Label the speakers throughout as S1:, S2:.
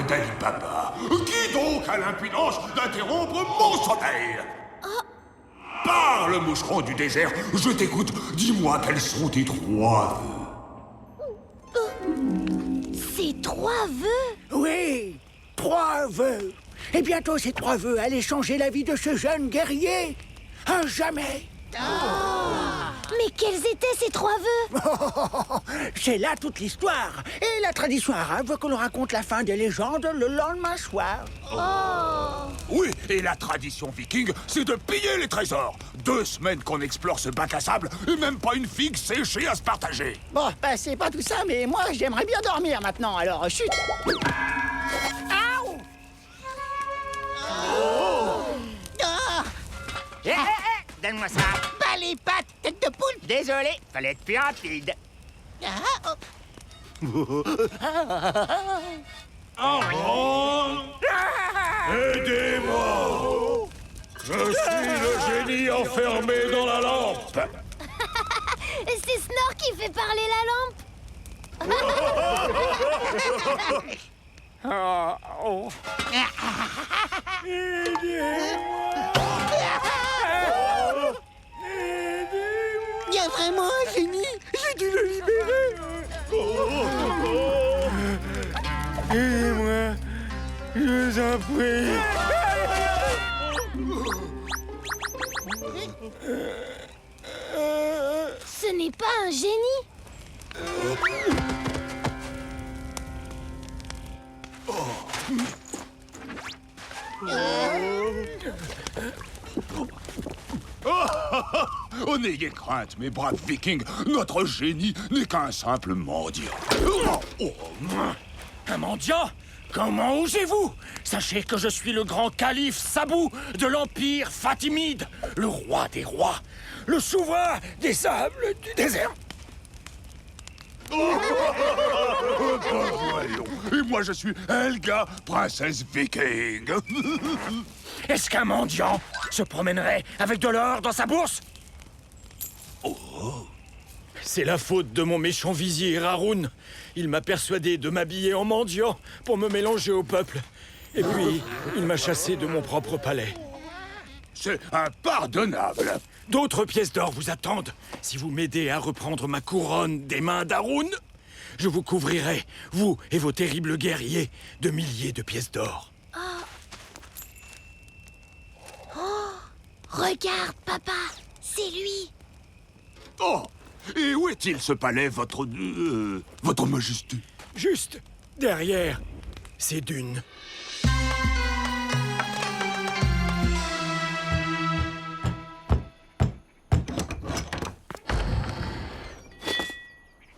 S1: d'Ali Baba. Qui donc a l'impudence d'interrompre mon sommeil? Parle, moucheron du désert, je t'écoute. Dis-moi quels sont tes 3 vœux.
S2: Ces 3 vœux?
S3: Oui, 3 vœux. Et bientôt, ces 3 vœux allaient changer la vie de ce jeune guerrier. À jamais.
S2: Mais quels étaient ces 3 vœux?
S3: C'est là toute l'histoire. Et la tradition arabe veut que l'on raconte la fin des légendes le lendemain soir.
S1: Oui, et la tradition viking, c'est de piller les trésors. 2 semaines qu'on explore ce bac à sable et même pas une figue séchée à se partager.
S3: Bon, bah, c'est pas tout ça, mais moi, j'aimerais bien dormir maintenant, alors chut. Aouh! Ah!
S4: Donne-moi ça.
S3: Bah, les pattes, tête de poule.
S4: Désolé, fallait être plus rapide.
S1: Aidez-moi! Je suis le génie enfermé dans la lampe.
S2: C'est Snor qui fait parler la lampe.
S3: Il y a vraiment un génie. J'ai dû le libérer. Aidez-moi, je vous en prie.
S2: Ce n'est pas un génie.
S1: Oh, n'ayez crainte, mes braves vikings. Notre génie n'est qu'un simple mendiant.
S5: Un mendiant? Comment osez-vous? Sachez que je suis le grand calife Sabou de l'Empire Fatimide, le roi des rois, le souverain des sables du désert.
S1: Voyons. Et moi, je suis Helga, princesse viking.
S5: Est-ce qu'un mendiant se promènerait avec de l'or dans sa bourse? C'est la faute de mon méchant vizir Haroun. Il m'a persuadé de m'habiller en mendiant pour me mélanger au peuple. Et puis, il m'a chassé de mon propre palais.
S1: C'est impardonnable.
S5: D'autres pièces d'or vous attendent. Si vous m'aidez à reprendre ma couronne des mains d'Haroun, je vous couvrirai, vous et vos terribles guerriers, de milliers de pièces d'or.
S2: Regarde, papa, c'est lui.
S1: Oh, et où est-il ce palais, votre majesté?
S5: Juste derrière ces dunes.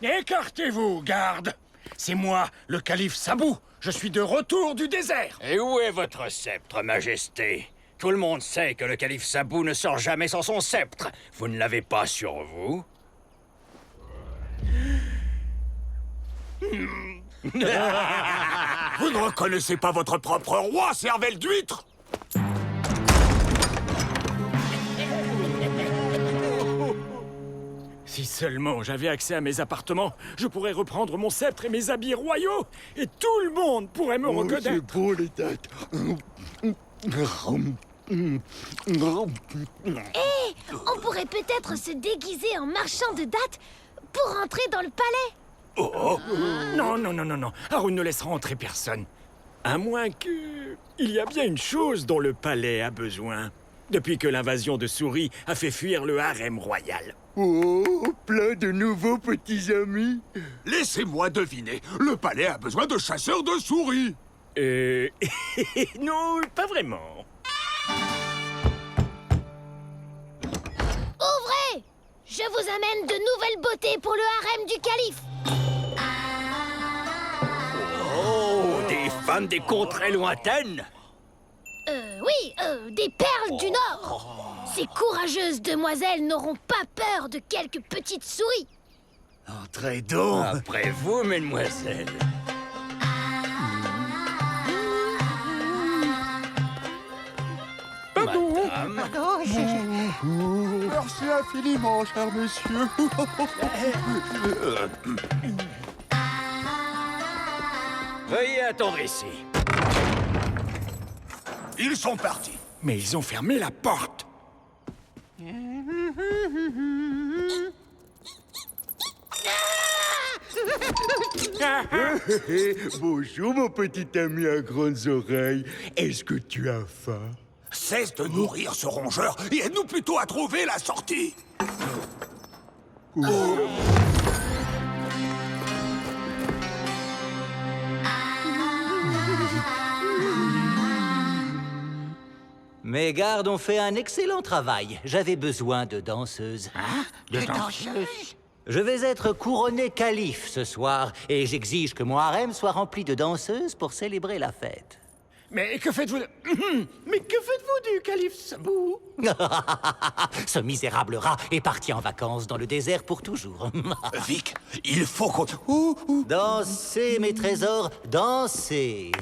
S5: Écartez-vous, garde. C'est moi, le calife Sabou. Je suis de retour du désert.
S4: Et où est votre sceptre, majesté? Tout le monde sait que le calife Sabou ne sort jamais sans son sceptre. Vous ne l'avez pas sur vous?
S1: Vous ne reconnaissez pas votre propre roi, cervelle d'huître?
S5: Si seulement j'avais accès à mes appartements, je pourrais reprendre mon sceptre et mes habits royaux, et tout le monde pourrait me reconnaître.
S1: C'est beau, les têtes.
S2: On pourrait peut-être se déguiser en marchand de dattes pour entrer dans le palais.
S5: Non, non, non, non, non. Haroun ne laissera entrer personne. À moins que... Il y a bien une chose dont le palais a besoin. Depuis que l'invasion de souris a fait fuir le harem royal.
S3: Oh, plein de nouveaux petits amis.
S1: Laissez-moi deviner. Le palais a besoin de chasseurs de souris.
S5: Non, pas vraiment.
S2: Ouvrez! Je vous amène de nouvelles beautés pour le harem du calife.
S4: Oh, des femmes des contrées lointaines?
S2: Oui, des perles du Nord. Ces courageuses demoiselles n'auront pas peur de quelques petites souris.
S3: Entrez donc.
S4: Après vous, mesdemoiselles. Madame.
S3: Merci infiniment, cher monsieur.
S4: Veuillez attendre ici.
S1: Ils sont partis.
S5: Mais ils ont fermé la porte.
S6: Bonjour, mon petit ami à grandes oreilles. Est-ce que tu as faim?
S1: Cesse de nourrir ce rongeur et aide-nous plutôt à trouver la sortie.
S7: Mes gardes ont fait un excellent travail. J'avais besoin de danseuses.
S3: De danseuse.
S7: Je vais être couronné calife ce soir et j'exige que mon harem soit rempli de danseuses pour célébrer la fête.
S5: Mais que faites-vous de... Mais que faites-vous du calife Sabou?
S7: Ce misérable rat est parti en vacances dans le désert pour toujours.
S1: Vic, il faut qu'on...
S7: Dansez, mes trésors, dansez.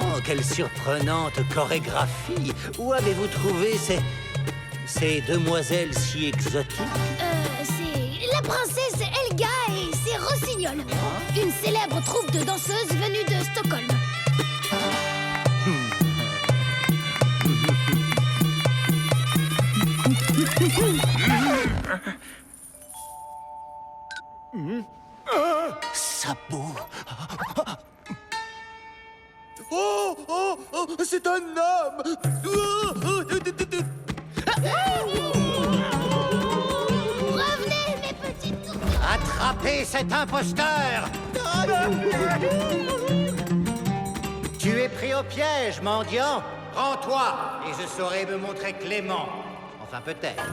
S7: Oh, quelle surprenante chorégraphie. Où avez-vous trouvé ces demoiselles si exotiques?
S2: C'est la princesse Helga et ses rossignols. Une célèbre troupe de danseuses venue de Stockholm.
S7: Sabou.
S6: C'est un homme.
S2: Revenez, mes petites tours.
S7: Attrapez cet imposteur! Tu es pris au piège, mendiant. Rends-toi, et je saurai me montrer clément. Enfin, peut-être.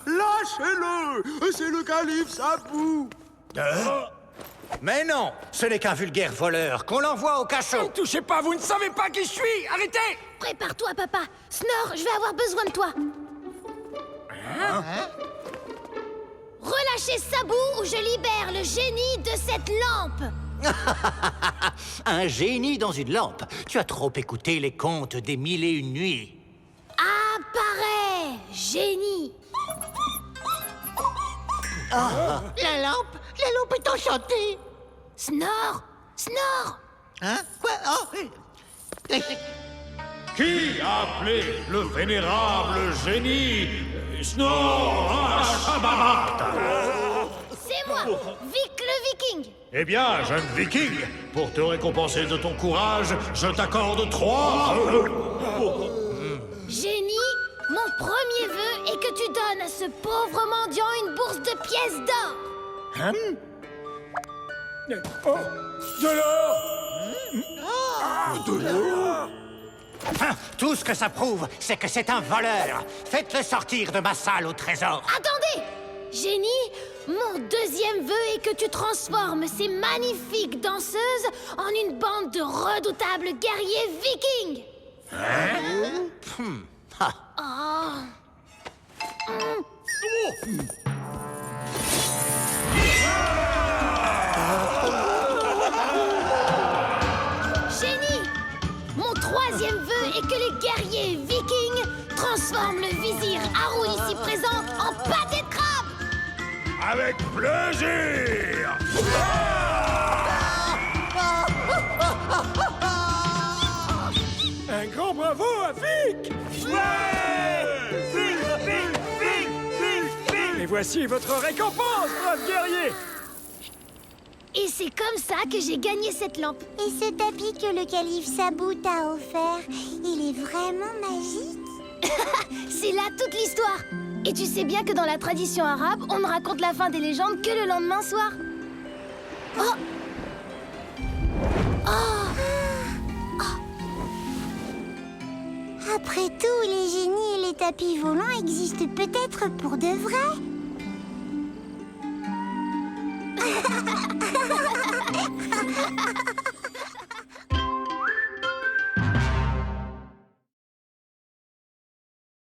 S6: Lâchez-le. C'est le calife Sabou.
S7: Mais non, ce n'est qu'un vulgaire voleur, qu'on l'envoie au cachot.
S5: Ne touchez pas, vous ne savez pas qui je suis. Arrêtez!
S2: Prépare-toi, papa. Snore, je vais avoir besoin de toi. Relâchez Sabou ou je libère le génie de cette lampe.
S7: Un génie dans une lampe. Tu as trop écouté les contes des 1001 nuits.
S2: Apparaît, génie.
S3: La lampe est enchantée.
S2: Snore, snore.
S3: Hein? Quoi? Oh.
S8: Qui a appelé le vénérable génie Snorrachababat?
S2: C'est moi, Vic le Viking.
S8: Eh bien, jeune viking, pour te récompenser de ton courage, je t'accorde 3 vœux.
S2: Génie, mon premier vœu est que tu donnes à ce pauvre mendiant une bourse de pièces d'or.
S5: Oh, de l'or.
S7: Tout ce que ça prouve, c'est que c'est un voleur. Faites-le sortir de ma salle au trésor.
S2: Attendez! Génie, mon deuxième vœu est que tu transformes ces magnifiques danseuses en une bande de redoutables guerriers vikings. Génie, mon troisième vœu est que les guerriers vikings transforment le vizir Haroun ici présent en pâté de crabe.
S8: Avec plaisir.
S5: Un grand bravo à Vic. Et voici votre récompense, brave guerrier.
S2: Et c'est comme ça que j'ai gagné cette lampe.
S9: Et ce tapis que le calife Sabou t'a offert, il est vraiment magique?
S2: C'est là toute l'histoire. Et tu sais bien que dans la tradition arabe, on ne raconte la fin des légendes que le lendemain soir. Oh!
S9: Après tout, les génies et les tapis volants existent peut-être pour de vrai.